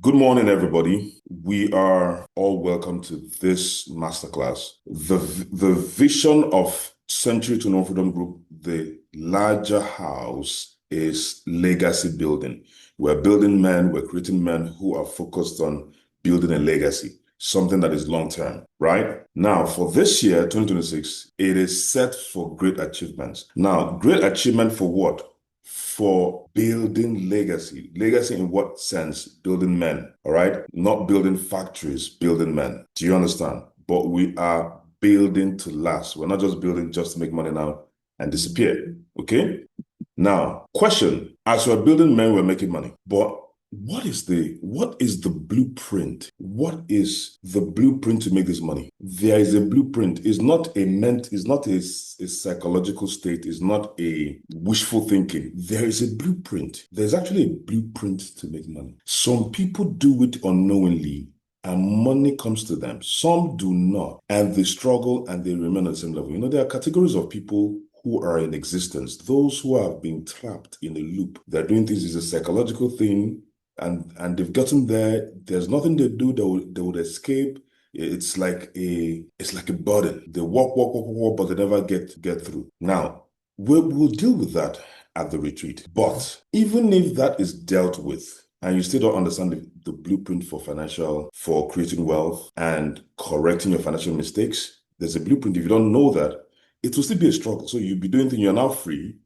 Good morning, everybody. We are all welcome to this masterclass. The vision of Century 21 Freedom Group, the larger house, is legacy building. We're building men, we're creating men who are focused on building a legacy, something that is long term, right? Now, for this year, 2026, it is set for great achievements. Now, great achievement for what? For building legacy. Legacy in what sense? Building men, all right? Not building factories, building men. Do you understand? But we are building to last. We're not just building just to make money now and disappear, okay? Now, question, as we're building men, we're making money. But what is the blueprint? What is the blueprint to make this money? There is a blueprint. It's not a psychological state. It's not a wishful thinking. There is a blueprint. There's actually a blueprint to make money. Some people do it unknowingly and money comes to them. Some do not, and they struggle and they remain at the same level. You know, there are categories of people who are in existence, those who have been trapped in a loop. They're doing things, is a psychological thing, and they've gotten there. There's nothing they do they would escape. It's like a burden. They walk, but they never get through. Now, we'll deal with that at the retreat. But even if that is dealt with, and you still don't understand the blueprint for creating wealth and correcting your financial mistakes, there's a blueprint. If you don't know that, it will still be a struggle. So you'll be doing things, you're now free,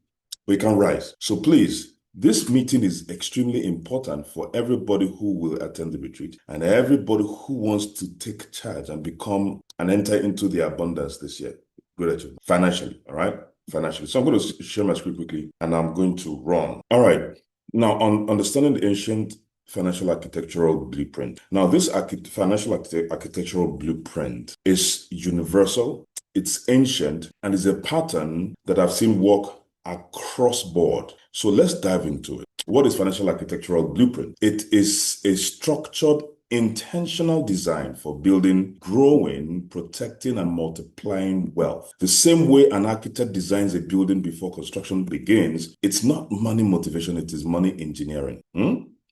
but you can rise. So please, this meeting is extremely important for everybody who will attend the retreat and everybody who wants to take charge and become and enter into the abundance this year. Good at you. Financially, all right? Financially. So I'm going to share my screen quickly and I'm going to run. All right. Now, on understanding the ancient financial architectural blueprint. Now, this financial architectural blueprint is universal. It's ancient and is a pattern that I've seen work across board. So let's dive into it. What is financial architectural blueprint? It is a structured, intentional design for building, growing, protecting, and multiplying wealth. The same way an architect designs a building before construction begins, it's not money motivation, it is money engineering.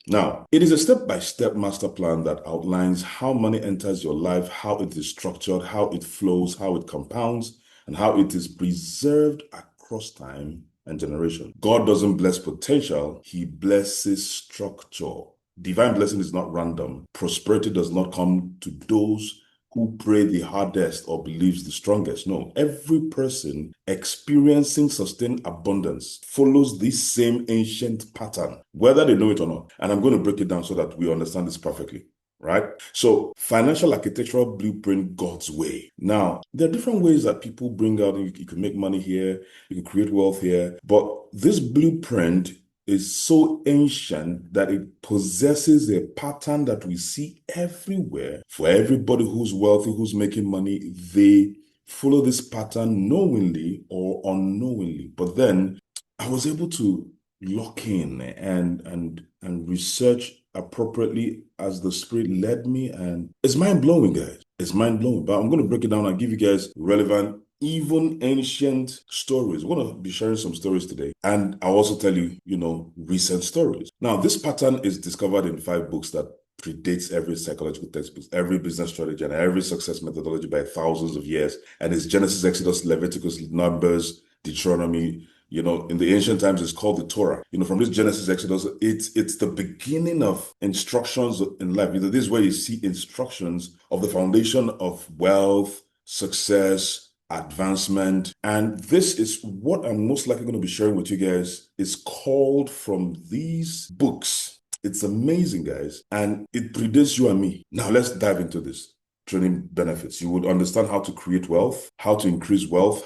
Now, it is a step-by-step master plan that outlines how money enters your life, how it is structured, how it flows, how it compounds, and how it is preserved across time and generation. God doesn't bless potential, He blesses structure. Divine blessing is not random. Prosperity does not come to those who pray the hardest or believes the strongest. No, every person experiencing sustained abundance follows this same ancient pattern, whether they know it or not. And I'm going to break it down so that we understand this perfectly. Right? So financial architectural blueprint, God's way. Now, there are different ways that people bring out, you can make money here, you can create wealth here, but this blueprint is so ancient that it possesses a pattern that we see everywhere. For everybody who's wealthy, who's making money, they follow this pattern knowingly or unknowingly. But then I was able to lock in and research appropriately as the Spirit led me, and it's mind-blowing, guys. It's mind-blowing, but I'm going to break it down and give you guys relevant, even ancient stories. We're going to be sharing some stories today, and I'll also tell you, recent stories. Now, this pattern is discovered in 5 books that predates every psychological textbook, every business strategy, and every success methodology by thousands of years, and it's Genesis, Exodus, Leviticus, Numbers, Deuteronomy. In the ancient times, it's called the Torah. From this Genesis, Exodus, it's the beginning of instructions in life. This is where you see instructions of the foundation of wealth, success, advancement. And this is what I'm most likely going to be sharing with you guys. It's called from these books. It's amazing, guys. And it predates you and me. Now, let's dive into this. Training benefits. You would understand how to create wealth, how to increase wealth,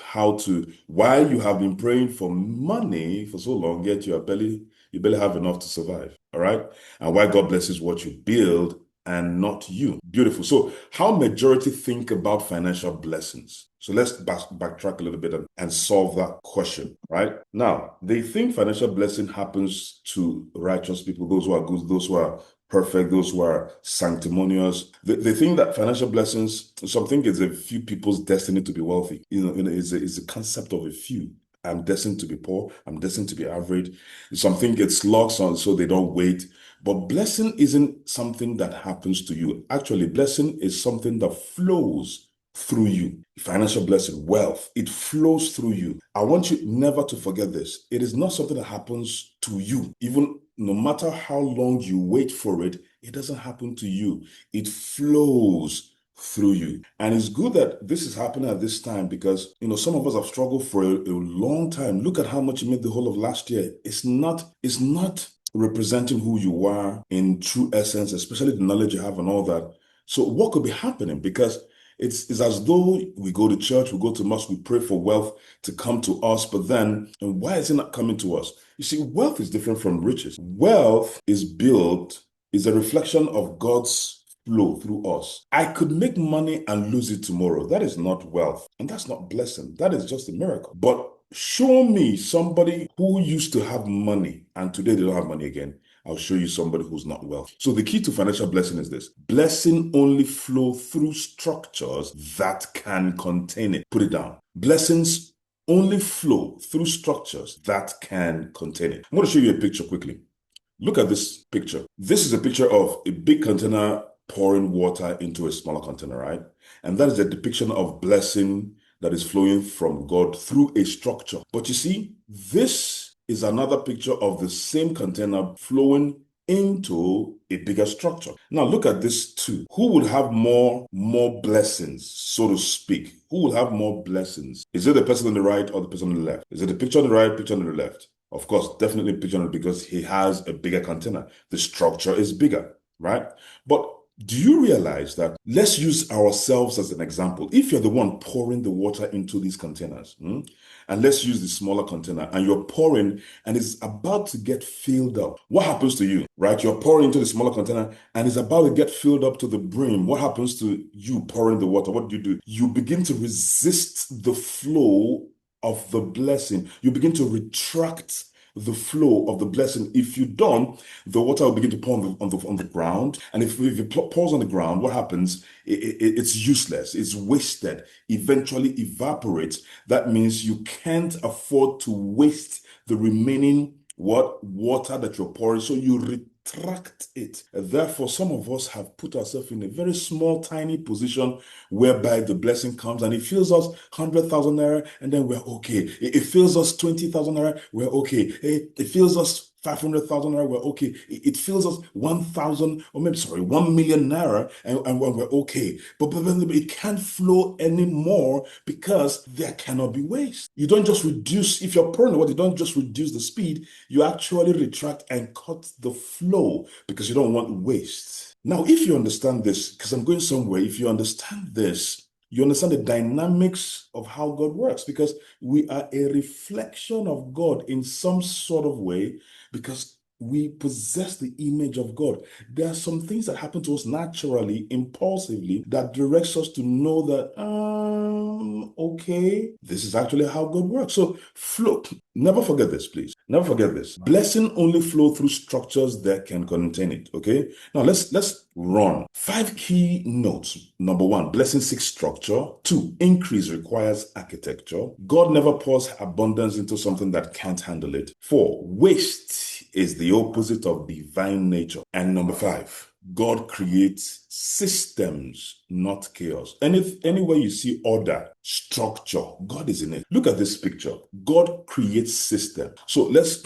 why you have been praying for money for so long, yet you barely have enough to survive. All right. And why God blesses what you build and not you. Beautiful. So how majority think about financial blessings? So let's backtrack a little bit and solve that question, right? Now, they think financial blessing happens to righteous people, those who are good, those who are perfect, those who are sanctimonious. They think that financial blessings, something is a few people's destiny to be wealthy. It's a concept of a few. I'm destined to be poor. I'm destined to be average. Something gets locked on so they don't wait. But blessing isn't something that happens to you. Actually, blessing is something that flows through you. Financial blessing, wealth, it flows through you. I want you never to forget this. It is not something that happens to you. Even no matter how long you wait for it, it doesn't happen to you. It flows through you. And it's good that this is happening at this time because, some of us have struggled for a long time. Look at how much you made the whole of last year. It's not representing who you are in true essence, especially the knowledge you have and all that. So what could be happening? Because it's as though we go to church, we go to mosque, we pray for wealth to come to us, but then, and why is it not coming to us? You see, wealth is different from riches. Wealth is a reflection of God's flow through us. I could make money and lose it tomorrow. That is not wealth, and that's not blessing. That is just a miracle. But show me somebody who used to have money and today they don't have money again. I'll show you somebody who's not wealthy. So the key to financial blessing is this. Blessing only flow through structures that can contain it. Put it down. Blessings only flow through structures that can contain it. I'm going to show you a picture quickly. Look at this picture. This is a picture of a big container pouring water into a smaller container, right? And that is a depiction of blessing that is flowing from God through a structure. But you see, this is another picture of the same container flowing into a bigger structure. Now look at this too. Who would have more blessings, so to speak? Who will have more blessings? Is it the person on the right or the person on the left? Is it the picture on the right, picture on the left? Of course, definitely picture on the because he has a bigger container. The structure is bigger, right? But do you realize that, let's use ourselves as an example. If you're the one pouring the water into these containers, and let's use the smaller container, and you're pouring and it's about to get filled up, what happens to you, right? You're pouring into the smaller container and it's about to get filled up to the brim. What happens to you pouring the water? What do? You begin to resist the flow of the blessing. You begin to retract the flow of the blessing. If you don't, the water will begin to pour on the ground. And if it pours on the ground, what happens? It's useless. It's wasted. Eventually evaporates. That means you can't afford to waste the remaining water that you're pouring. So you retract it. Therefore, some of us have put ourselves in a very small, tiny position whereby the blessing comes and it fills us 100,000 naira and then we're okay. It fills us 20,000 naira, we're okay. It fills us 500,000 naira, we're okay. It fills us 1,000 or maybe 1 million naira and we're okay. But it can't flow anymore because there cannot be waste. You don't just reduce, if you're pouring water, you don't just reduce the speed, you actually retract and cut the flow because you don't want waste. Now, if you understand this, because I'm going somewhere, if you understand this, you understand the dynamics of how God works because we are a reflection of God in some sort of way because we possess the image of God. There are some things that happen to us naturally, impulsively, that directs us to know that, okay, this is actually how God works. So flow. Never forget this, please. Never forget this. Blessing only flow through structures that can contain it. Okay. Now let's run 5 key notes. Number 1, blessing seeks structure. 2, increase requires architecture. God never pours abundance into something that can't handle it. 4, waste is the opposite of divine nature. And number 5, God creates systems, not chaos. Anywhere you see order, structure, God is in it. Look at this picture. God creates system. So let's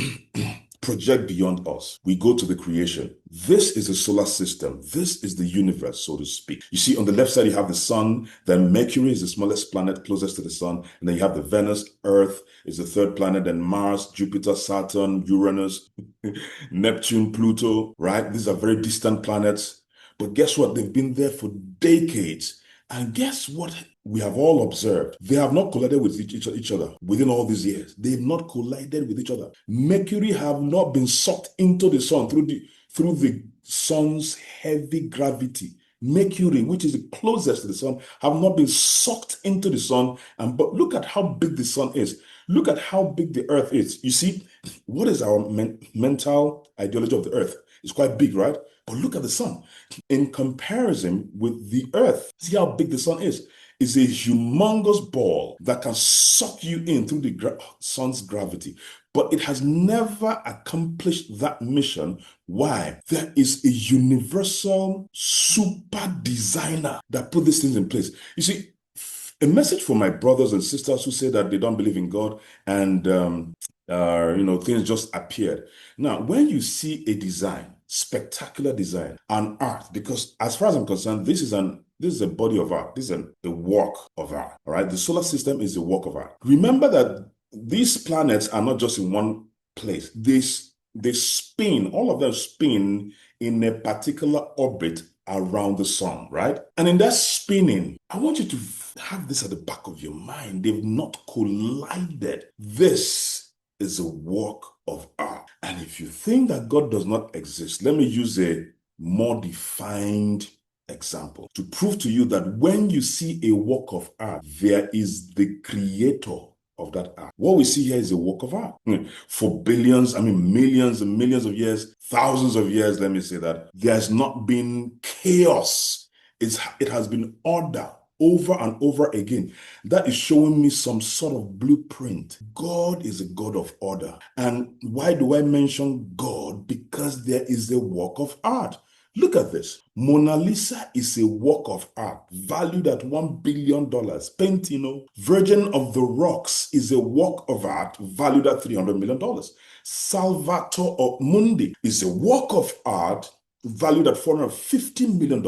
project beyond us. We go to the creation. This is a solar system. This is the universe, so to speak. You see, on the left side, you have the sun. Then Mercury is the smallest planet closest to the sun. And then you have the Venus, Earth is the 3rd planet, then Mars, Jupiter, Saturn, Uranus, Neptune, Pluto, right? These are very distant planets. But guess what? They've been there for decades. And guess what we have all observed? They have not collided with each other within all these years. They've not collided with each other. Mercury have not been sucked into the sun through the sun's heavy gravity. Mercury, which is the closest to the sun, have not been sucked into the sun. But look at how big the sun is. Look at how big the earth is. You see, what is our mental ideology of the earth? It's quite big, right? But look at the sun. In comparison with the earth, see how big the sun is. It's a humongous ball that can suck you in through the sun's gravity. but it has never accomplished that mission. Why? There is a universal super designer that put these things in place. You see, a message for my brothers and sisters who say that they don't believe in God and things just appeared. Now, when you see a design, spectacular design, an art, because as far as I'm concerned, this is a body of art. This is a work of art. All right. The solar system is a work of art. Remember that these planets are not just in one place. They spin, all of them spin in a particular orbit around the sun, right? And in that spinning, I want you to have this at the back of your mind. They've not collided. This is a work of art. And if you think that God does not exist, let me use a more defined example to prove to you that when you see a work of art, there is the creator of that art. What we see here is a work of art. For billions, millions and millions of years, thousands of years, let me say that, there's not been chaos. It has been order over and over again. That is showing me some sort of blueprint. God is a God of order. And why do I mention God? Because there is a work of art. Look at this. Mona Lisa is a work of art valued at $1 billion. Painting, Virgin of the Rocks is a work of art valued at $300 million. Salvator Mundi is a work of art valued at $450 million.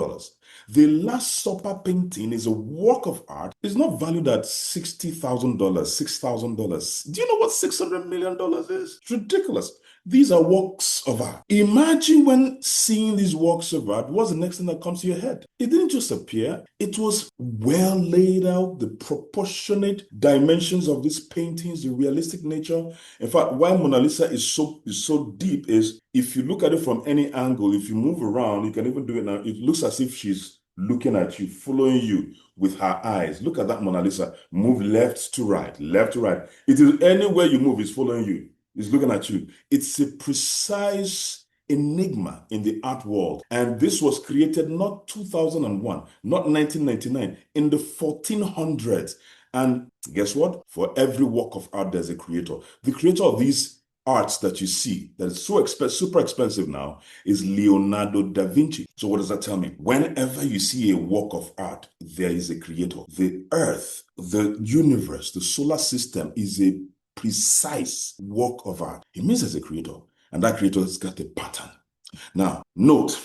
The Last Supper painting is a work of art. It's not valued at $60,000, $6,000. Do you know what $600 million is? It's ridiculous. These are works of art. Imagine when seeing these works of art, what's the next thing that comes to your head? It didn't just appear. It was well laid out, the proportionate dimensions of these paintings, the realistic nature. In fact, why Mona Lisa is so deep is if you look at it from any angle, if you move around, you can even do it now, it looks as if she's looking at you, following you with her eyes. Look at that Mona Lisa. Move left to right, left to right. It is anywhere you move, it's following you. It's looking at you. It's a precise enigma in the art world. And this was created not 2001, not 1999, in the 1400s. And guess what? For every work of art, there's a creator. The creator of these arts that you see, that is so super expensive now, is Leonardo da Vinci. So what does that tell me? Whenever you see a work of art, there is a creator. The earth, the universe, the solar system is a precise work of art. It means there's a creator, and that creator has got a pattern. Now, note,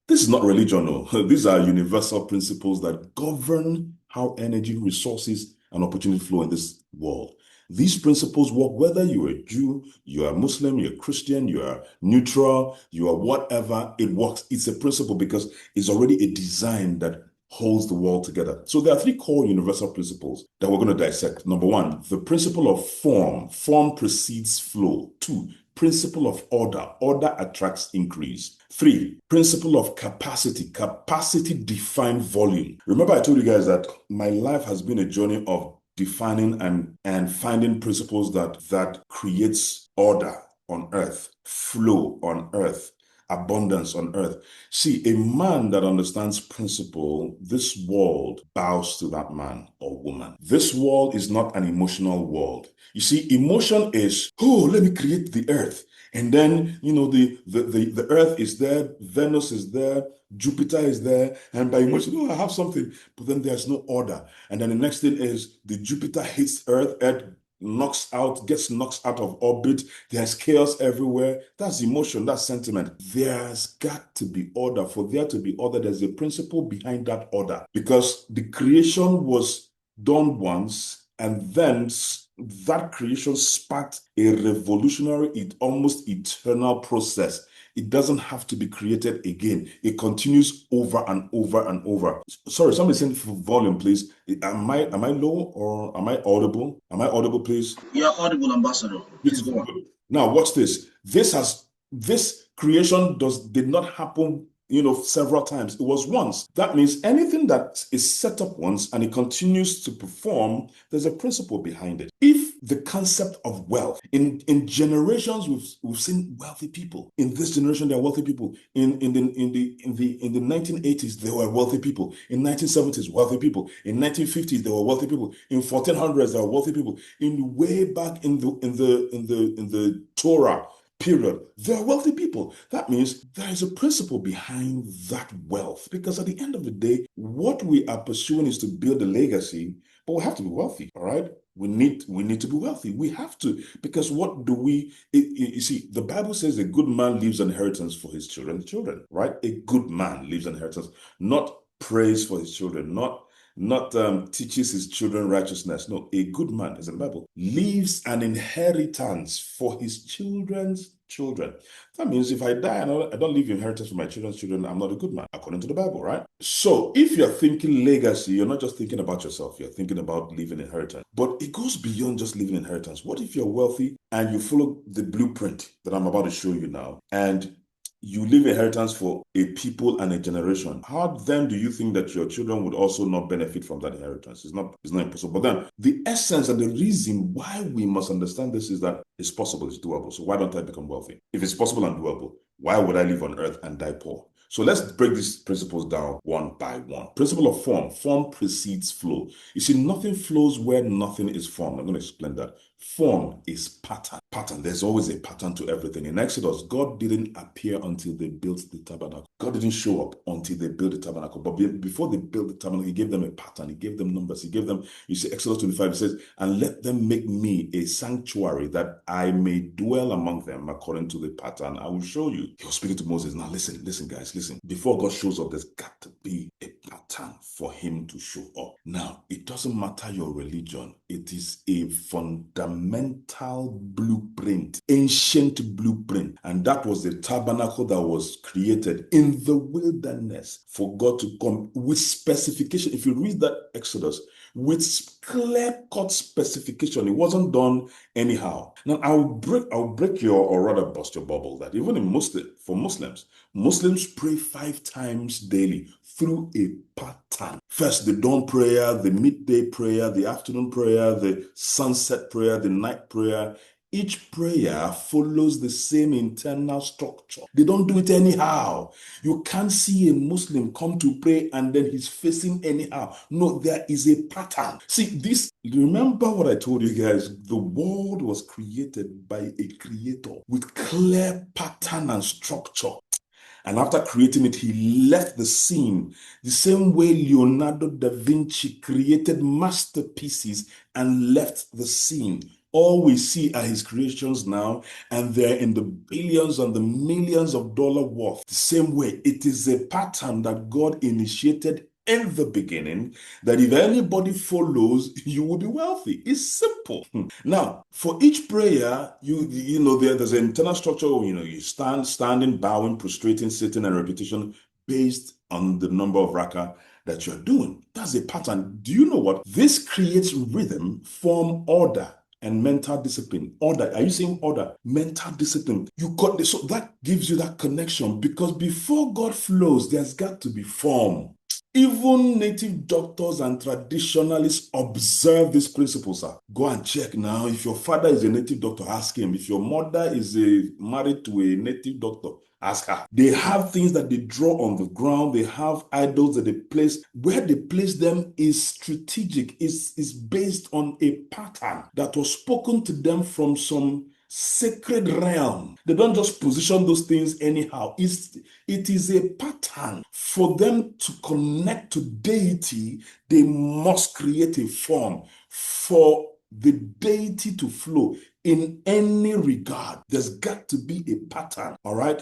this is not religion. No. These are universal principles that govern how energy, resources, and opportunity flow in this world. These principles work whether you're a Jew, you're a Muslim, you're a Christian, you're neutral, you are whatever, it works. It's a principle because it's already a design that holds the world together. So there are three core universal principles that we're going to dissect. Number one, the principle of form. Form precedes flow. Two, principle of order. Order attracts increase. Three, principle of capacity. Capacity defines volume. Remember I told you guys that my life has been a journey of defining and finding principles that creates order on earth, flow on earth, abundance on earth. See, a man that understands principle, this world bows to that man or woman. This world is not an emotional world. You see, emotion is, let me create the earth. And then, the earth is there, Venus is there, Jupiter is there, and by emotion, I have something, but then there's no order. And then the next thing is the Jupiter hits Earth gets knocked out of orbit. There's chaos everywhere. That's emotion, that's sentiment. There's got to be order. For there to be order, there's a principle behind that order. Because the creation was done once, and then that creation sparked a revolutionary, almost eternal process. It doesn't have to be created again. It continues over and over and over. Sorry, somebody saying for volume, please. Am I low or am I audible? Am I audible, please? You're audible, Ambassador. Please go on. Now, watch this. This creation did not happen several times. It was once. That means anything that is set up once and it continues to perform, there's a principle behind it. If the concept of wealth. In generations, we've seen wealthy people. In this generation, there are wealthy people. In the 1980s, there were wealthy people. In 1970s, wealthy people. In 1950s, there were wealthy people. In 1400s, there were wealthy people. In way back in the Torah period, there are wealthy people. That means there is a principle behind that wealth, because at the end of the day, what we are pursuing is to build a legacy, but we have to be wealthy. All right, we need to be wealthy. We have to, because what do we? You see, the Bible says a good man leaves an inheritance for his children. Right? A good man leaves an inheritance, not praise for his children, not teaches his children righteousness. No, a good man, as in the Bible, leaves an inheritance for his children's children. That means if I die and I don't leave inheritance for my children's children, I'm not a good man, according to the Bible, right? So if you're thinking legacy, you're not just thinking about yourself, you're thinking about leaving inheritance. But it goes beyond just leaving inheritance. What if you're wealthy and you follow the blueprint that I'm about to show you now, and you leave inheritance for a people and a generation? How then do you think that your children would also not benefit from that inheritance? It's not impossible. But then the essence and the reason why we must understand this is that it's possible, it's doable. So why don't I become wealthy? If it's possible and doable, why would I live on earth and die poor? So let's break these principles down one by one. Principle of form. Form precedes flow. You see, nothing flows where nothing is formed. I'm going to explain that. Form is pattern. There's always a pattern to everything. In Exodus, God didn't appear until they built the tabernacle. God didn't show up until they built the tabernacle. But before they built the tabernacle, he gave them a pattern. He gave them numbers. He gave them, you see, Exodus 25, it says, and let them make me a sanctuary that I may dwell among them according to the pattern I will show you. He was speaking to Moses. Now listen, guys, listen. Before God shows up, there's got to be a pattern for him to show up. Now, it doesn't matter your religion. It is a fundamental blueprint, ancient blueprint. And that was the tabernacle that was created in the wilderness for God to come with specification. If you read that Exodus, with clear-cut specification, it wasn't done anyhow. Now, I'll break your, or rather bust your bubble, that even for Muslims pray 5 times daily through a pattern. First, the dawn prayer, the midday prayer, the afternoon prayer, the sunset prayer, the night prayer. Each prayer follows the same internal structure. They don't do it anyhow. You can't see a Muslim come to pray and then he's facing anyhow. No, there is a pattern. See, remember what I told you guys? The world was created by a creator with clear pattern and structure. And after creating it, he left the scene the same way Leonardo da Vinci created masterpieces and left the scene. All we see are his creations now, and they're in the billions and the millions of dollars worth. The same way, it is a pattern that God initiated in the beginning, that if anybody follows, you will be wealthy. It's simple. Now, for each prayer, you know there's an internal structure. You standing, bowing, prostrating, sitting, and repetition based on the number of rakah that you're doing. That's a pattern. Do you know what? This creates rhythm, form, order, and mental discipline. Order. Are you saying order? Mental discipline. So that gives you that connection, because before God flows, there's got to be form. Even native doctors and traditionalists observe this principle, sir. Go and check now. If your father is a native doctor, ask him. If your mother is married to a native doctor, ask her. They have things that they draw on the ground. They have idols that they place. Where they place them is strategic. Is based on a pattern that was spoken to them from some sacred realm. They don't just position those things anyhow. It is a pattern. For them to connect to deity, they must create a form. For the deity to flow in any regard, there's got to be a pattern. All right.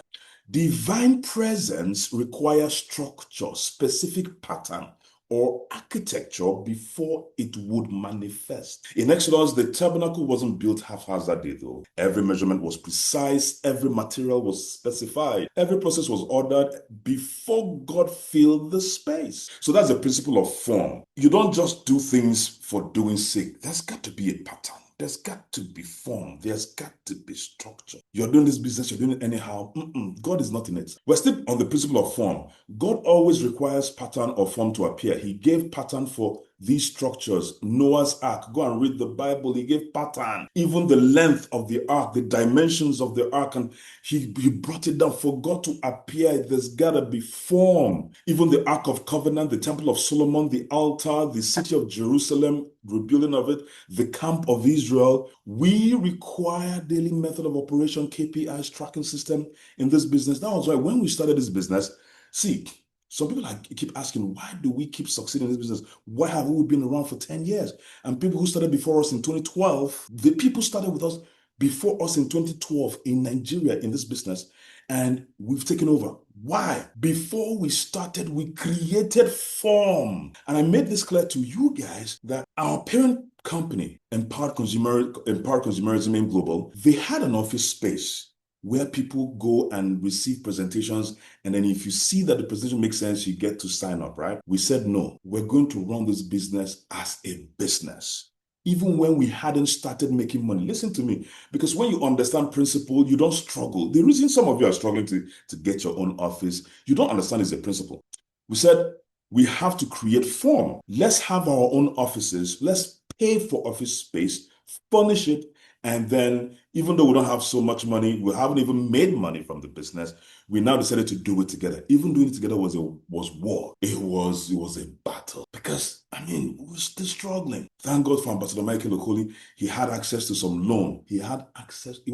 Divine presence requires structure, specific pattern, or architecture before it would manifest. In Exodus, the tabernacle wasn't built haphazardly, though. Every measurement was precise, every material was specified, every process was ordered before God filled the space. So that's the principle of form. You don't just do things for doing sake. There's got to be a pattern. There's got to be form. There's got to be structure. You're doing this business, you're doing it anyhow. God is not in it. We're still on the principle of form. God always requires pattern or form to appear. He gave pattern for these structures. Noah's Ark, go and read the Bible. He gave pattern, even the length of the ark, the dimensions of the ark, and he brought it down. For God to appear, there's gotta be form. Even the Ark of Covenant, the Temple of Solomon, the altar, the city of Jerusalem, rebuilding of it, the camp of Israel. We require daily method of operation, KPIs, tracking system in this business. That was why when we started this business, see, some people keep asking, why do we keep succeeding in this business? Why have we been around for 10 years? And people who started before us in 2012, the people started with us before us in 2012 in Nigeria in this business, and we've taken over. Why? Before we started, we created form. And I made this clear to you guys that our parent company, Empowered Consumerism Inc. Global, they had an office space where people go and receive presentations, and then if you see that the presentation makes sense, you get to sign up, right? We said, no, we're going to run this business as a business. Even when we hadn't started making money. Listen to me, because when you understand principle, you don't struggle. The reason some of you are struggling to get your own office, you don't understand is the principle. We said, we have to create form. Let's have our own offices. Let's pay for office space, furnish it, and then, even though we don't have so much money, we haven't even made money from the business, we now decided to do it together. Even doing it together was war. It was a battle. Because, we were still struggling. Thank God for Ambassador Michael Okoli. He had access to some loan. He had access. He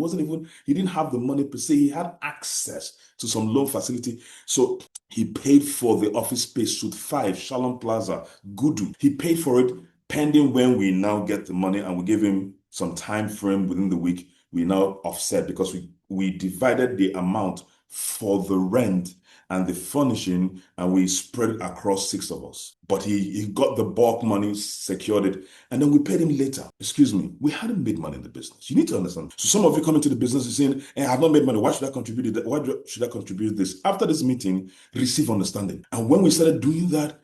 didn't have the money per se. He had access to some loan facility. So he paid for the office space, Suite 5, Shalom Plaza, Gudu. He paid for it pending when we now get the money, and we gave him some time frame within the week. We now offset because we divided the amount for the rent and the furnishing, and we spread it across 6 of us. But he got the bulk money, secured it, and then we paid him later. Excuse me, we hadn't made money in the business. You need to understand. So some of you come into the business and saying, hey, I have not made money. Why should I contribute that? Why should I contribute this? After this meeting, receive understanding. And when we started doing that,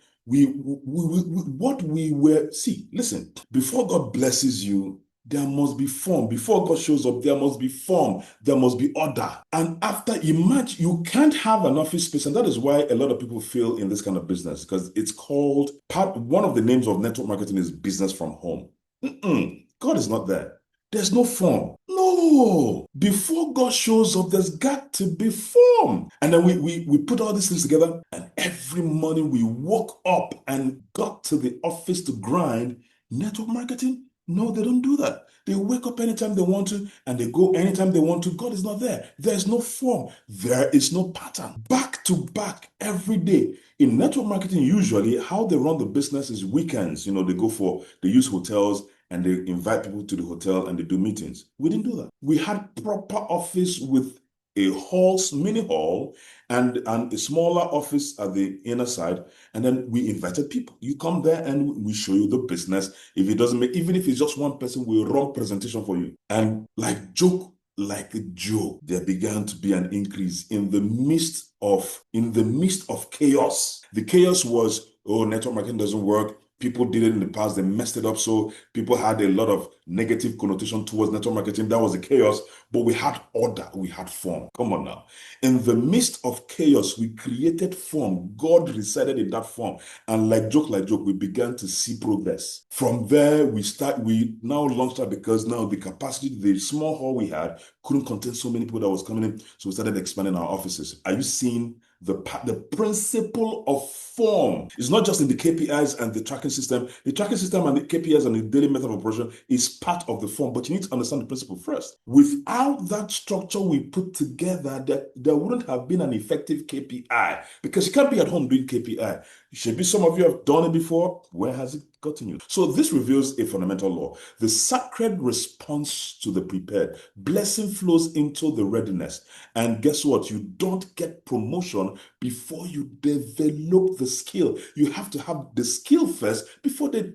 listen, before God blesses you, there must be form. Before God shows up, there must be form. There must be order. And after, imagine, you can't have an office space. And that is why a lot of people fail in this kind of business, because it's called, one of the names of network marketing is business from home. God is not there. There's no form. No. Before God shows up, there's got to be form. And then we put all these things together, and every morning we woke up and got to the office to grind. Network marketing? No, they don't do that. They wake up anytime they want to, and they go anytime they want to. God is not there. There's no form. There is no pattern. Back to back every day. In network marketing, usually how they run the business is weekends. They use hotels, and they invite people to the hotel and they do meetings. We didn't do that. We had proper office with a mini hall, and a smaller office at the inner side. And then we invited people. You come there and we show you the business. If it doesn't even if it's just one person, we'll run presentation for you. And like a joke, there began to be an increase in the midst of chaos. The chaos was, network marketing doesn't work. People did it in the past, they messed it up, so people had a lot of negative connotation towards network marketing. That was the chaos, but we had order, we had form. Come on now. In the midst of chaos, we created form. God resided in that form. And like joke, we began to see progress. From there, we now launched that, because now the capacity, the small hall we had couldn't contain so many people that was coming in, so we started expanding our offices. Are you seeing the principle of form? It's not just in the KPIs and the tracking system. The tracking system and the KPIs and the daily method of operation is part of the form, but you need to understand the principle first. Without that structure we put together, there wouldn't have been an effective KPI, because you can't be at home doing KPI. Some of you have done it before. Where has it gotten you? So this reveals a fundamental law. The sacred response to the prepared. Blessing flows into the readiness. And guess what? You don't get promotion before you develop the skill. You have to have the skill first before they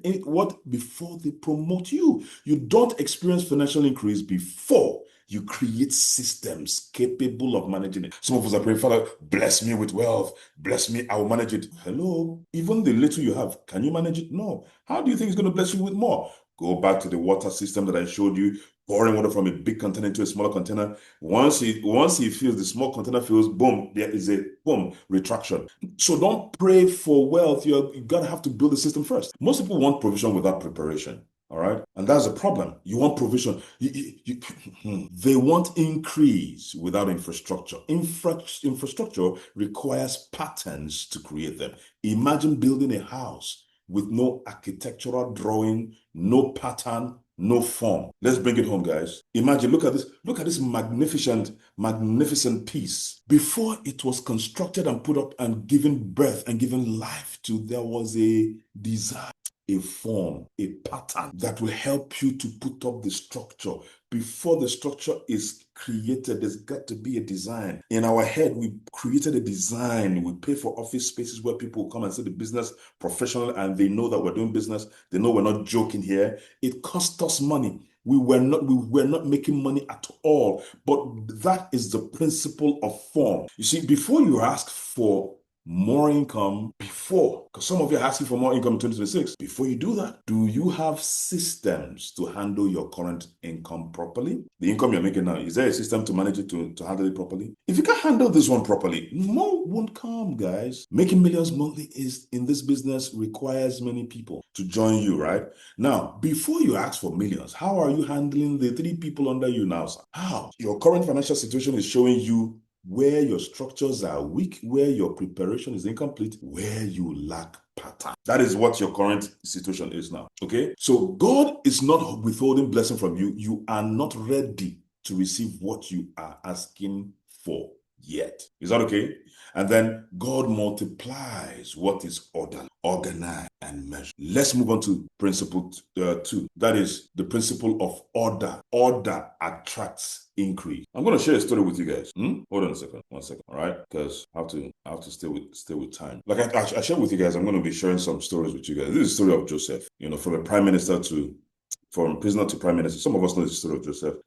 promote you. You don't experience financial increase before you create systems capable of managing it. Some of us are praying, Father, bless me with wealth. Bless me, I will manage it. Hello? Even the little you have, can you manage it? No. How do you think it's going to bless you with more? Go back to the water system that I showed you, pouring water from a big container into a smaller container. Once he feels the small container feels, boom, there is a boom retraction. So don't pray for wealth. You gotta have to build the system first. Most people want provision without preparation. All right. And that's the problem. You want provision. They want increase without infrastructure. Infrastructure requires patterns to create them. Imagine building a house with no architectural drawing, no pattern, no form. Let's bring it home, guys. Imagine, look at this magnificent piece. Before it was constructed and put up and given birth and given life to, there was a design, a form, a pattern that will help you to put up the structure. Before the structure is created, there's got to be a design. In our head, we created a design. We pay for office spaces where people come and see the business professional and they know that we're doing business. They know we're not joking here. It cost us money. We were not making money at all. But that is the principle of form. You see, before you ask for more income, because some of you are asking for more income in 2026. Before you do that, do you have systems to handle your current income properly? The income you're making now, is there a system to manage it, to handle it properly? If you can't handle this one properly, more won't come, guys. Making millions monthly in this business requires many people to join you, right? Now, before you ask for millions, how are you handling the 3 people under you now, sir? How? Your current financial situation is showing you where your structures are weak, where your preparation is incomplete, where you lack pattern. That is what your current situation is now. Okay? So God is not withholding blessing from you. You are not ready to receive what you are asking for yet. Is that okay? And then God multiplies what is ordered, organized, and measured. Let's move on to principle 2. That is the principle of order. Order attracts increase. I'm going to share a story with you guys. Hold on a second. 1 second. All right? Because I have to stay with time. Like I shared with you guys, I'm going to be sharing some stories with you guys. This is the story of Joseph. From a prime minister from prisoner to prime minister. Some of us know the story of Joseph.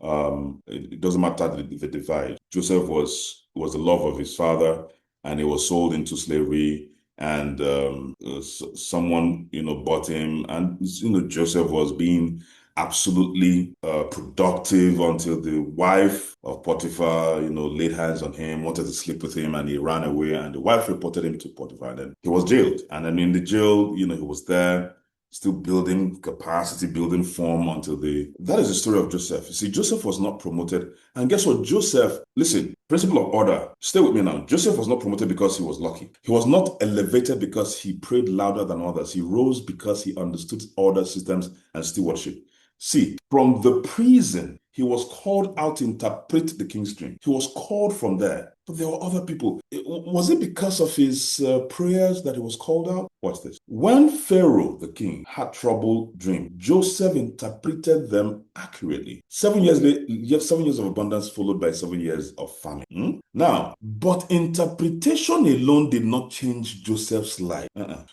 It doesn't matter the divide. Joseph was the love of his father, and he was sold into slavery. And someone bought him, and Joseph was being absolutely productive until the wife of Potiphar laid hands on him, wanted to sleep with him, and he ran away, and the wife reported him to Potiphar, and then he was jailed. And then in the jail, he was there still building capacity, building form that is the story of Joseph. You see, Joseph was not promoted. And guess what? Listen, principle of order. Stay with me now. Joseph was not promoted because he was lucky. He was not elevated because he prayed louder than others. He rose because he understood order systems and stewardship. See, from the prison, he was called out to interpret the king's dream. He was called from there. But there were other people. Was it because of his prayers that he was called out? Watch this. When Pharaoh, the king, had trouble dream, Joseph interpreted them accurately. 7 years of abundance followed by 7 years of famine. Now, but interpretation alone did not change Joseph's life.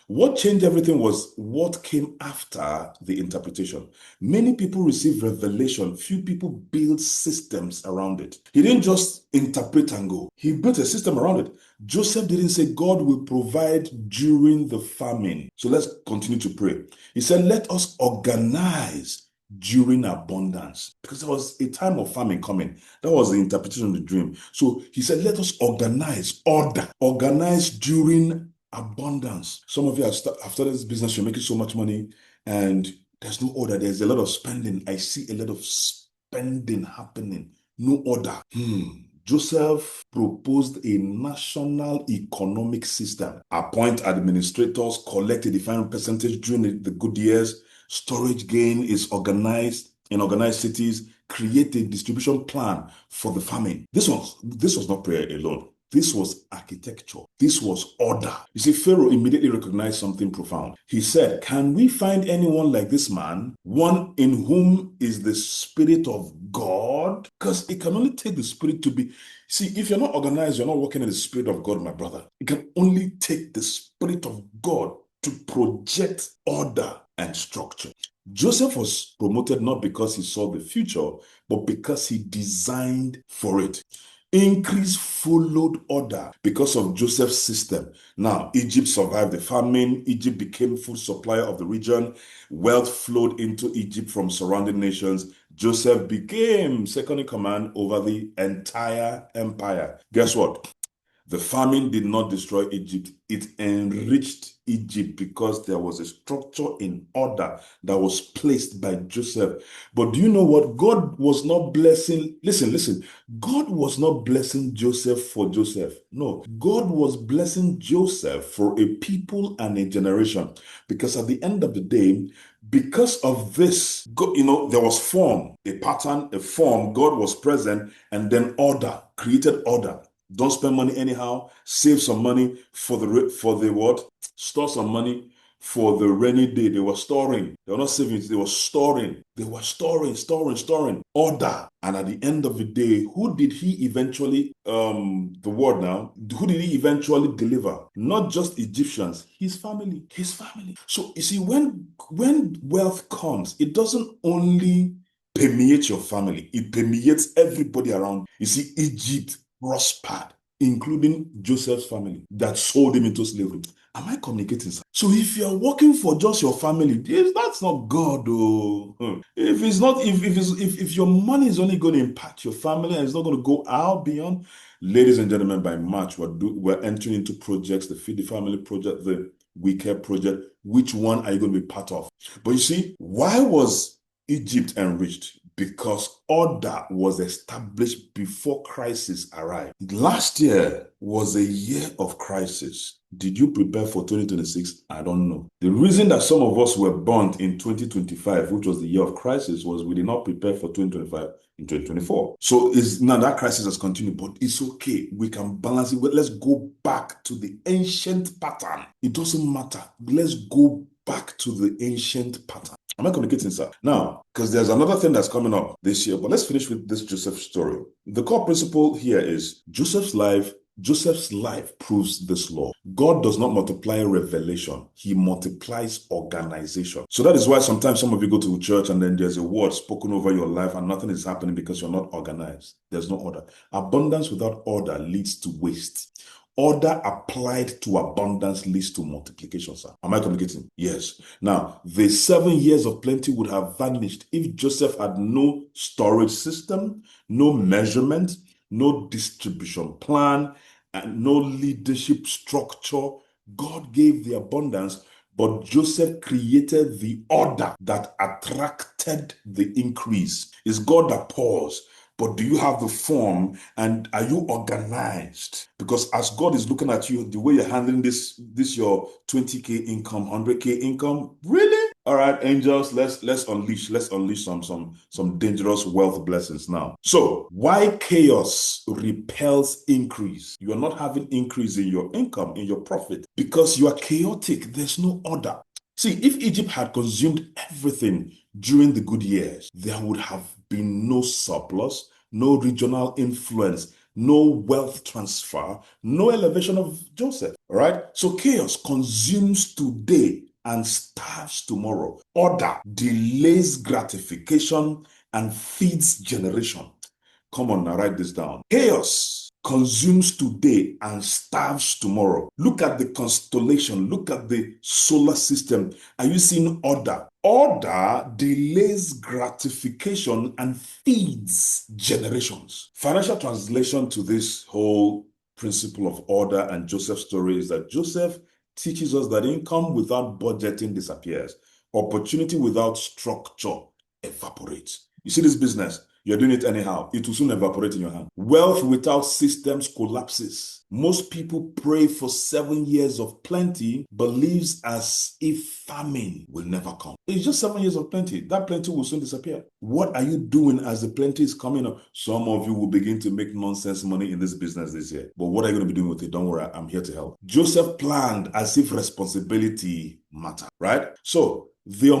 What changed everything was what came after the interpretation. Many people receive revelation. Few people build systems around it. He didn't just interpret and go. He built a system around it. Joseph didn't say God will provide during the famine. So let's continue to pray. He said, let us organize during abundance, because there was a time of famine coming. That was the interpretation of the dream. So he said, let us organize during abundance. Some of you have started this business, you're making so much money, and there's no order. There's a lot of spending. I see a lot of spending happening. No order. Joseph proposed a national economic system. Appoint administrators, collect a defined percentage during the good years. Storage gain is organized in organized cities. Create a distribution plan for the famine. This was not prayer alone. This was architecture. This was order. You see, Pharaoh immediately recognized something profound. He said, can we find anyone like this man, one in whom is the Spirit of God? Because it can only take the Spirit to be. See, if you're not organized, you're not working in the Spirit of God, my brother. It can only take the Spirit of God to project order and structure. Joseph was promoted not because he saw the future, but because he designed for it. Increase followed order because of Joseph's system. Now, Egypt survived the famine. Egypt became food supplier of the region. Wealth flowed into Egypt from surrounding nations. Joseph became second in command over the entire empire. Guess what? The famine did not destroy Egypt. It enriched Egypt because there was a structure in order that was placed by Joseph. But do you know what? God was not blessing. Listen. God was not blessing Joseph for Joseph. No, God was blessing Joseph for a people and a generation. Because at the end of the day, because of this, God, there was form, a pattern, a form. God was present, and then order, created order. Don't spend money anyhow. Save some money for the what? Store some money for the rainy day. They were storing. They were not saving. They were storing. They were storing. Order. And at the end of the day, who did he eventually, who did he eventually deliver? Not just Egyptians, his family. So you see, when wealth comes, it doesn't only permeate your family, it permeates everybody around. You see, Egypt prospered, including Joseph's family that sold him into slavery. Am I communicating, sir? So if you're working for just your family, that's not God. If it's not, if your money is only going to impact your family and it's not going to go out beyond, ladies and gentlemen, by March we're entering into projects: the Feed the Family project, the We Care project. Which one are you going to be part of? But you see, why was Egypt enriched? Because order was established before crisis arrived. Last year was a year of crisis. Did you prepare for 2026? I don't know. The reason that some of us were burnt in 2025, which was the year of crisis, was we did not prepare for 2025 in 2024. So now that crisis has continued, but it's okay. We can balance it. Let's go back to the ancient pattern. It doesn't matter. Let's go back to the ancient pattern. Am I communicating, sir? Now, because there's another thing that's coming up this year, but let's finish with this Joseph story. The core principle here is Joseph's life proves this law. God does not multiply revelation. He multiplies organization. So that is why sometimes some of you go to church and then there's a word spoken over your life and nothing is happening because you're not organized. There's no order. Abundance without order leads to waste. Order applied to abundance leads to multiplication, sir. Am I communicating? Yes. Now, the 7 years of plenty would have vanished if Joseph had no storage system, no measurement, no distribution plan, and no leadership structure. God gave the abundance, but Joseph created the order that attracted the increase. It's God that pours. But do you have the form and are you organized? Because as God is looking at you, the way you're handling this your 20K income, 100K income, really? All right, angels, let's unleash some dangerous wealth blessings now. So why chaos repels increase? You are not having increase in your income, in your profit, because you are chaotic. There's no order. See, if Egypt had consumed everything during the good years, there would have been no surplus, no regional influence, no wealth transfer, no elevation of Joseph. All right? So chaos consumes today and starves tomorrow. Order delays gratification and feeds generation. Come on now, write this down. Chaos consumes today and starves tomorrow. Look at the constellation. Look at the solar system. Are you seeing order? Order delays gratification and feeds generations. Financial translation to this whole principle of order and Joseph's story is that Joseph teaches us that income without budgeting disappears. Opportunity without structure evaporates. You see this business? You're doing it anyhow. It will soon evaporate in your hand. Wealth without systems collapses. Most people pray for 7 years of plenty, believes as if famine will never come. It's just 7 years of plenty. That plenty will soon disappear. What are you doing as the plenty is coming up? Some of you will begin to make nonsense money in this business this year. But what are you going to be doing with it? Don't worry, I'm here to help. Joseph planned as if responsibility mattered, right? So the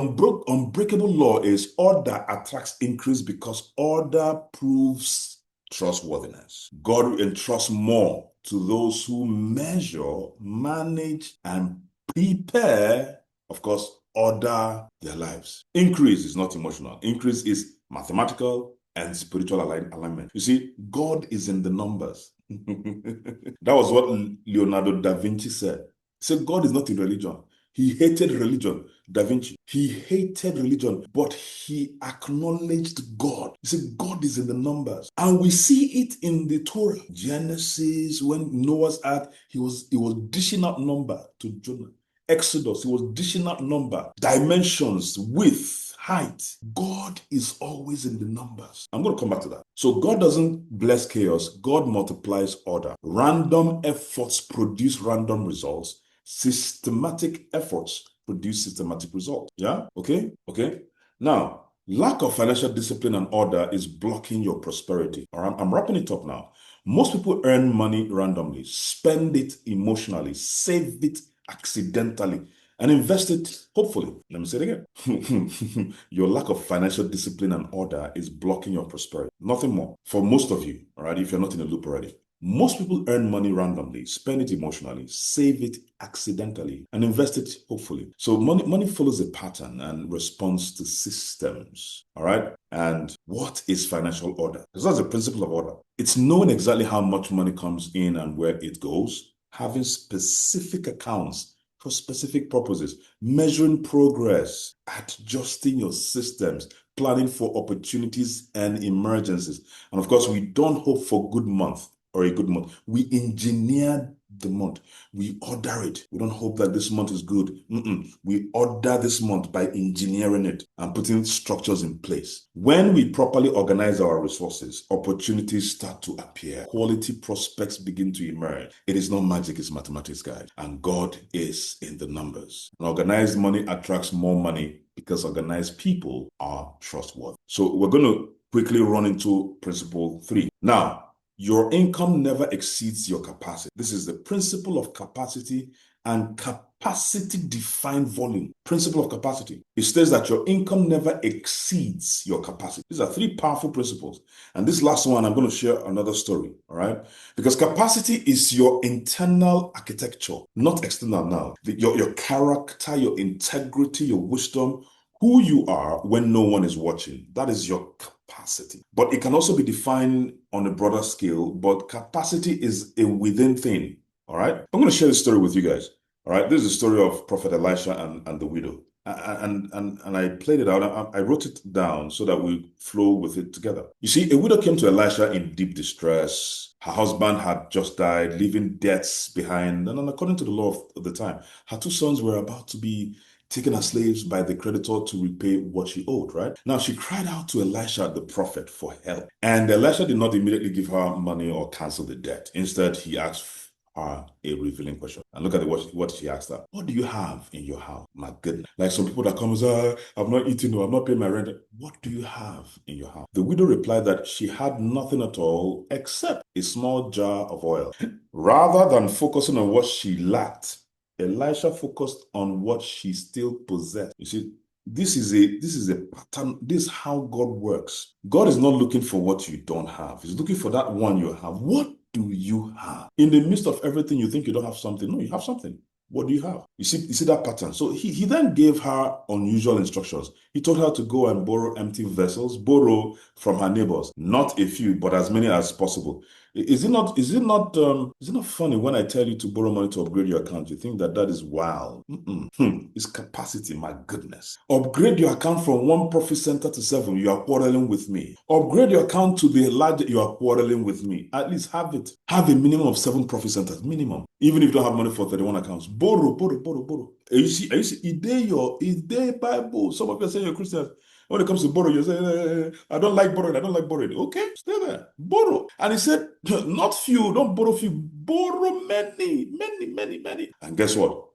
unbreakable law is order attracts increase because order proves trustworthiness. God entrusts more to those who measure, manage, and prepare, of course, order their lives. Increase is not emotional. Increase is mathematical, and spiritual alignment. You see, God is in the numbers. That was what Leonardo da Vinci said. He said, God is not in religion. He hated religion, Da Vinci. He hated religion, but he acknowledged God. He said, God is in the numbers. And we see it in the Torah. Genesis, when Noah's Ark, he was dishing out number to Jonah. Exodus, he was dishing out number, dimensions, width, height. God is always in the numbers. I'm going to come back to that. So God doesn't bless chaos. God multiplies order. Random efforts produce random results. Systematic efforts produce systematic results. Yeah? Okay? Now, lack of financial discipline and order is blocking your prosperity. All right? I'm wrapping it up now. Most people earn money randomly, spend it emotionally, save it accidentally, and invest it hopefully. Let me say it again. Your lack of financial discipline and order is blocking your prosperity. Nothing more. For most of you, all right, if you're not in a loop already. Most people earn money randomly, spend it emotionally, save it accidentally, and invest it hopefully. So money follows a pattern and responds to systems. All right? And what is financial order? Because that's the principle of order. It's knowing exactly how much money comes in and where it goes, having specific accounts for specific purposes, measuring progress, adjusting your systems, planning for opportunities and emergencies. And of course, we don't hope for a good month. We engineer the month. We order it. We don't hope that this month is good. We order this month by engineering it and putting structures in place. When we properly organize our resources, opportunities start to appear. Quality prospects begin to emerge. It is not magic, it's mathematics, guys. And God is in the numbers. And organized money attracts more money because organized people are trustworthy. So we're going to quickly run into principle 3. Now, your income never exceeds your capacity. This is the principle of capacity, and capacity define volume. Principle of capacity. It states that your income never exceeds your capacity. These are 3 powerful principles. And this last one, I'm going to share another story, all right? Because capacity is your internal architecture, not external now. Your character, your integrity, your wisdom, who you are when no one is watching. That is your capacity. But it can also be defined on a broader scale, but capacity is a within thing. All right. I'm going to share this story with you guys. All right. This is the story of Prophet Elisha and the widow. And I played it out. I wrote it down so that we flow with it together. You see, a widow came to Elisha in deep distress. Her husband had just died, leaving debts behind. And according to the law of the time, her 2 sons were about to be taken as slaves by the creditor to repay what she owed, right? Now she cried out to Elisha the prophet for help. And Elisha did not immediately give her money or cancel the debt. Instead, he asked her a revealing question. And look at what she asked her. What do you have in your house? My goodness. Like some people that come and say, I've not eaten or I've not paid my rent. What do you have in your house? The widow replied that she had nothing at all except a small jar of oil. Rather than focusing on what she lacked, Elisha focused on what she still possessed. You see, this is a pattern. This is how God works. God is not looking for what you don't have. He's looking for that one you have. What do you have? In the midst of everything, you think you don't have something. No, you have something. What do you have? You see that pattern. So he then gave her unusual instructions. He told her to go and borrow empty vessels, borrow from her neighbors, not a few, but as many as possible. Is it not funny when I tell you to borrow money to upgrade your account? You think that is wow. It's capacity, my goodness. Upgrade your account from 1 profit center to 7. You are quarreling with me. Upgrade your account to the larger. You are quarreling with me. At least have it. Have a minimum of 7 profit centers. Minimum. Even if you don't have money for 31 accounts. Borrow. And you see, is there Bible? Some of you are saying you're Christians. When it comes to borrow, you say, I don't like borrowing. Okay, stay there. Borrow. And he said, not few, don't borrow few, borrow many. And guess what?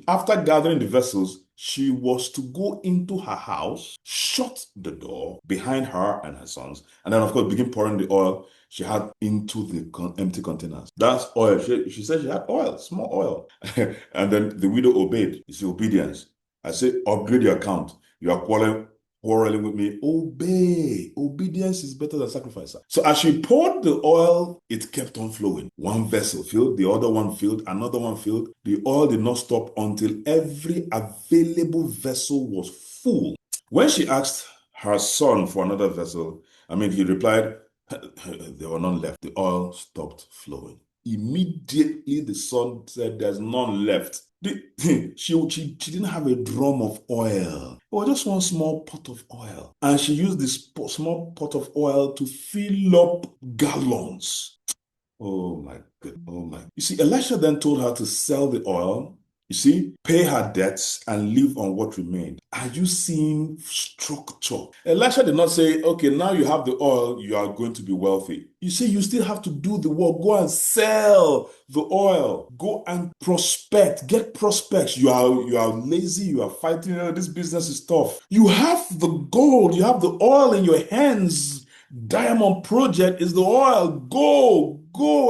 After gathering the vessels, she was to go into her house, shut the door behind her and her sons, and then, of course, begin pouring the oil she had into the empty containers. That's oil. She said she had oil, small oil. And then the widow obeyed. It's obedience. I say, upgrade your account. You are quarreling with me. Obey. Obedience is better than sacrifice. So as she poured the oil, it kept on flowing. One vessel filled, the other one filled, another one filled. The oil did not stop until every available vessel was full. When she asked her son for another vessel, I mean, he replied, there were none left. The oil stopped flowing. Immediately, the son said, there's none left. She didn't have a drum of oil. It was just one small pot of oil. And she used this small pot of oil to fill up gallons. Oh my goodness. Oh my. You see, Elisha then told her to sell the oil, you see, pay her debts and live on what remained. Are you seeing structure? Elisha did not say, okay, now you have the oil, you are going to be wealthy. You see, you still have to do the work. Go and sell the oil. Go and prospect. Get prospects. You are lazy. You are fighting. This business is tough. You have the gold. You have the oil in your hands. Diamond Project is the oil. Go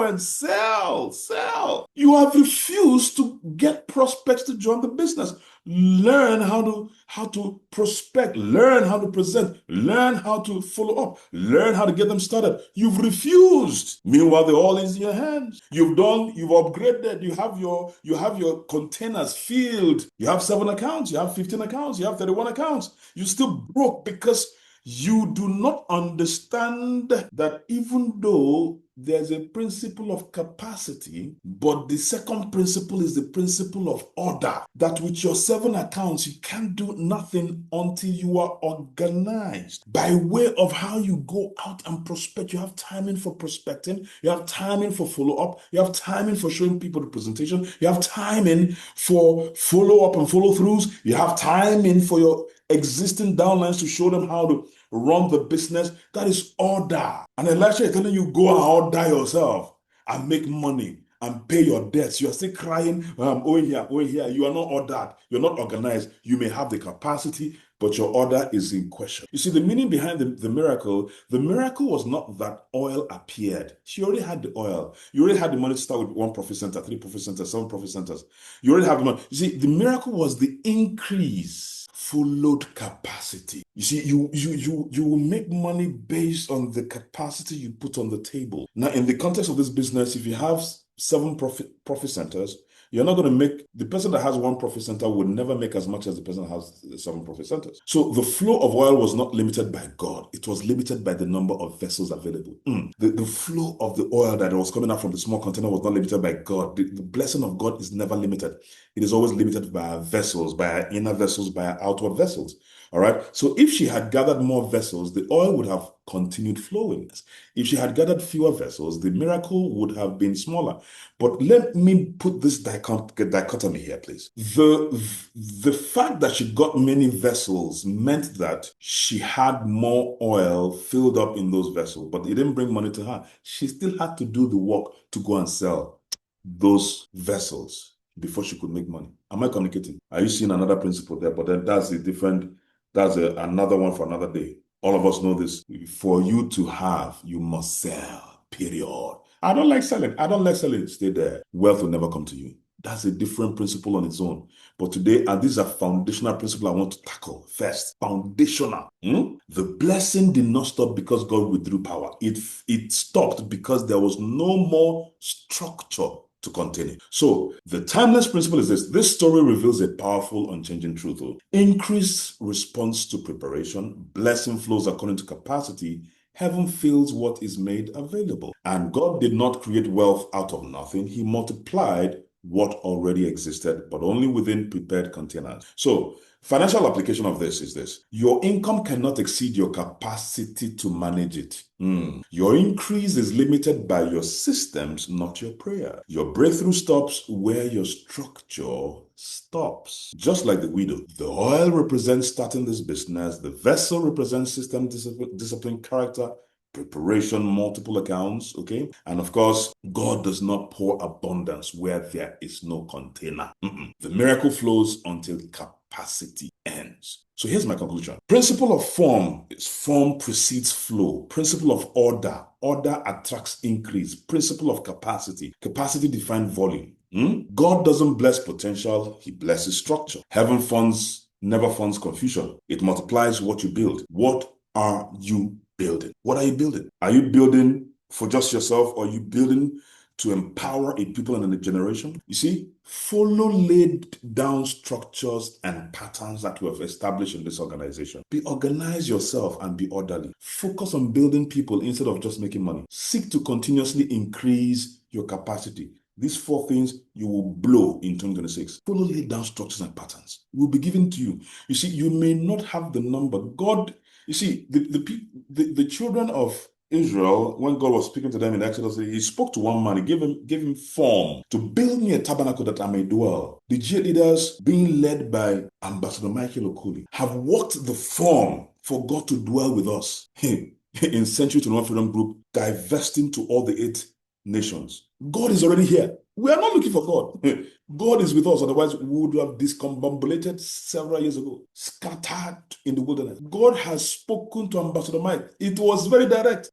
and sell. You have refused to get prospects to join the business. Learn how to prospect, learn how to present, learn how to follow up, learn how to get them started. You've refused. Meanwhile, the oil is in your hands. You've upgraded, you have your containers filled. You have 7 accounts, you have 15 accounts, you have 31 accounts. You still broke because you do not understand that even though there's a principle of capacity, but the second principle is the principle of order. That with your 7 accounts, you can't do nothing until you are organized. By way of how you go out and prospect, you have timing for prospecting, you have timing for follow-up, you have timing for showing people the presentation, you have timing for follow-up and follow-throughs, you have timing for your existing downlines to show them how to run the business. That is order. And Elisha is telling you, go and order yourself and make money and pay your debts. You are still crying, oh here. You are not ordered. You're not organized. You may have the capacity, but your order is in question. You see, the meaning behind the miracle was not that oil appeared. She already had the oil. You already had the money to start with 1 profit center, 3 profit centers, 7 profit centers. You already have the money. You see, the miracle was the increase followed capacity. You see, you will make money based on the capacity you put on the table. Now, in the context of this business, if you have 7 profit centers, you're not going to make, the person that has 1 profit center would never make as much as the person that has 7 profit centers. So the flow of oil was not limited by God. It was limited by the number of vessels available. The flow of the oil that was coming out from the small container was not limited by God. The blessing of God is never limited. It is always limited by our vessels, by our inner vessels, by our outward vessels. All right. So if she had gathered more vessels, the oil would have continued flowing. If she had gathered fewer vessels, the miracle would have been smaller. But let me put this dichotomy here, please. The fact that she got many vessels meant that she had more oil filled up in those vessels, but it didn't bring money to her. She still had to do the work to go and sell those vessels before she could make money. Am I communicating? Are you seeing another principle there? But then that's another one for another day. All of us know this. For you to have, you must sell, period. I don't like selling. Stay there. Wealth will never come to you. That's a different principle on its own. But today, and these are foundational principles I want to tackle first. Foundational. The blessing did not stop because God withdrew power. It stopped because there was no more structure to continue. So the timeless principle is this. This story reveals a powerful, unchanging truth. Increased response to preparation, blessing flows according to capacity, heaven fills what is made available. And God did not create wealth out of nothing. He multiplied what already existed, but only within prepared containers. So financial application of this is this. Your income cannot exceed your capacity to manage it. Your increase is limited by your systems, not your prayer. Your breakthrough stops where your structure stops. Just like the widow. The oil represents starting this business. The vessel represents system, discipline, character, preparation, multiple accounts, okay? And of course, God does not pour abundance where there is no container. The miracle flows until capacity ends. So here's my conclusion. Principle of form is form precedes flow. Principle of order attracts increase. Principle of capacity defines volume. God doesn't bless potential, he blesses structure. Heaven never funds confusion. It multiplies what you build. What are you building? What are you building? Are you building for just yourself, or are you building to empower a people and a generation? You see, follow laid down structures and patterns that we have established in this organization. Organize yourself and be orderly. Focus on building people instead of just making money. Seek to continuously increase your capacity. These 4 things you will blow in 2026. Follow laid down structures and patterns. It will be given to you. You see, you may not have the number. God, you see, the children of Israel, when God was speaking to them in Exodus, he spoke to one man, he gave him form to build me a tabernacle that I may dwell. The GA leaders, being led by Ambassador Michael Okoli, have walked the form for God to dwell with us in Century 21 Freedom Group, divesting to all the 8 nations. God is already here. We are not looking for God. God is with us, otherwise we would have discombobulated several years ago, scattered in the wilderness. God has spoken to Ambassador Mike. It was very direct.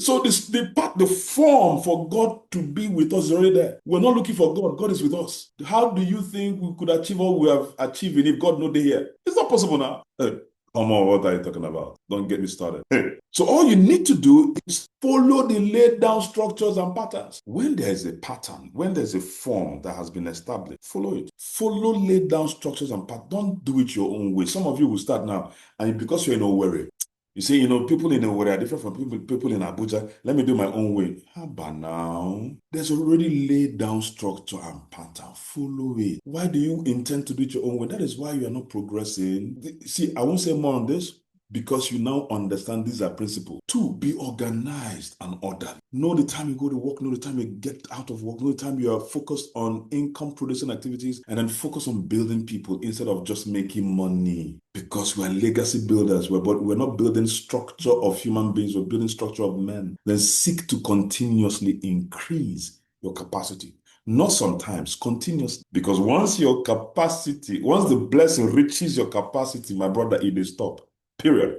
So the form for God to be with us is already there. We're not looking for God. God is with us. How do you think we could achieve all we have achieved if God not here? It's not possible now. Come on, what are you talking about? Don't get me started. So all you need to do is follow the laid down structures and patterns. When there is a pattern, when there's a form that has been established, follow it. Follow laid down structures and patterns. Don't do it your own way. Some of you will start now, and because you're in Owerri, you say, people in Owerri are different from people in Abuja. Let me do my own way. How about now? There's already laid down structure and pattern. Follow it. Why do you intend to do it your own way? That is why you are not progressing. See, I won't say more on this, because you now understand these are principles. 2, be organized and orderly. Know the time you go to work, know the time you get out of work, know the time you are focused on income producing activities, and then focus on building people instead of just making money. Because we're legacy builders, but we're not building structure of human beings, we're building structure of men. Then seek to continuously increase your capacity. Not sometimes, continuously. Because once the blessing reaches your capacity, my brother, it will stop. Period.